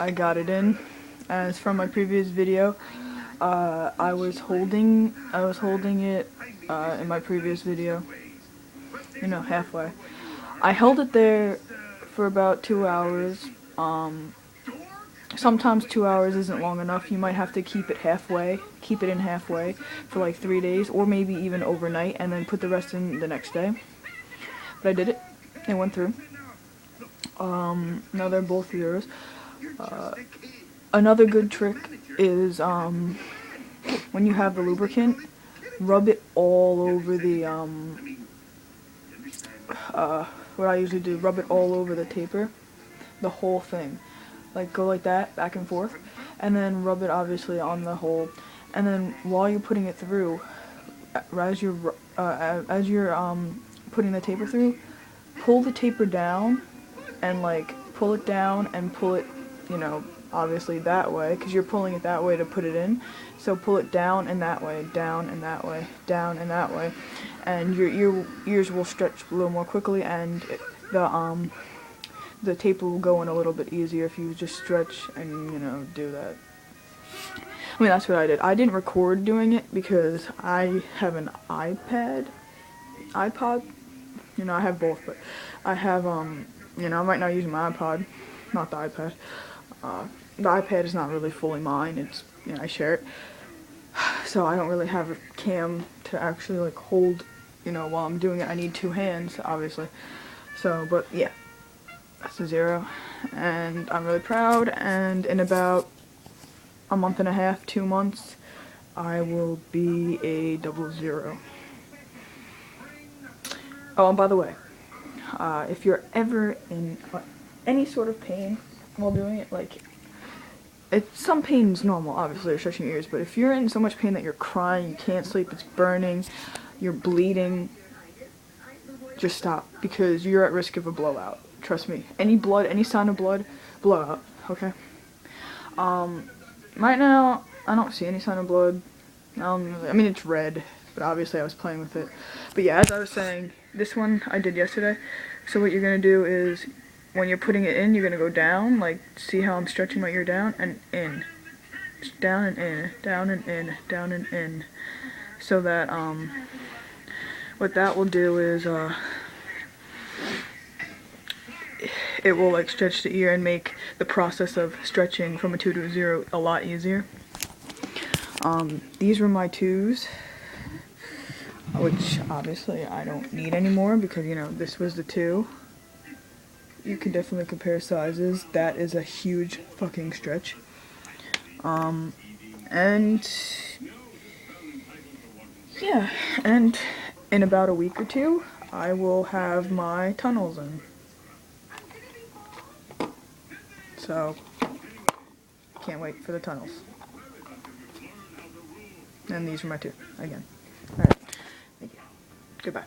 I got it in. As from my previous video, I was holding it in my previous video, you know, halfway. I held it there for about 2 hours. Sometimes 2 hours isn't long enough. You might have to keep it in halfway for like 3 days, or maybe even overnight, and then put the rest in the next day. But I did it. It went through. Now they're both yours. Another good trick is when you have the lubricant, rub it all over the what I usually do, rub it all over the taper, the whole thing. Like, go like that, back and forth, and then rub it obviously on the hole. And then while you're putting it through, as you're putting the taper through, pull the taper down, and like pull it down and pull it, you know, obviously that way, because you're pulling it that way to put it in. So pull it down and that way, down and that way, down and that way, and your ears will stretch a little more quickly, and the taper will go in a little bit easier if you just stretch and, you know, do that. I mean, that's what I did. I didn't record doing it because I have an iPod. You know, I have both, but I have, you know, I'm right now using my iPod, not the iPad. The iPad is not really fully mine. It's, you know, I share it. So I don't really have a cam to actually, like, hold, you know, while I'm doing it. I need 2 hands, obviously. So, but yeah. That's a 0, and I'm really proud, and in about a month and a half, 2 months, I will be a 00. Oh, and by the way, if you're ever in any sort of pain while doing it, like, some pain's normal, obviously, you're stretching your ears, but if you're in so much pain that you're crying, you can't sleep, it's burning, you're bleeding, just stop, because you're at risk of a blowout. Trust me. Any blood, any sign of blood, blowout, okay? Right now, I don't see any sign of blood. I mean, it's red, but obviously I was playing with it. But yeah, as I was saying, this one I did yesterday. So what you're going to do is, when you're putting it in, you're going to go down, like, see how I'm stretching my ear down, and in. Just down and in, down and in, down and in. So that, what that will do is, it will, like, stretch the ear and make the process of stretching from a 2 to a 0 a lot easier. These were my 2s, which obviously I don't need anymore because, you know, this was the 2. You can definitely compare sizes. That is a huge fucking stretch. And yeah, and in about a week or 2, I will have my tunnels in. So, can't wait for the tunnels. And these are my 2, again. Alright, thank you. Goodbye.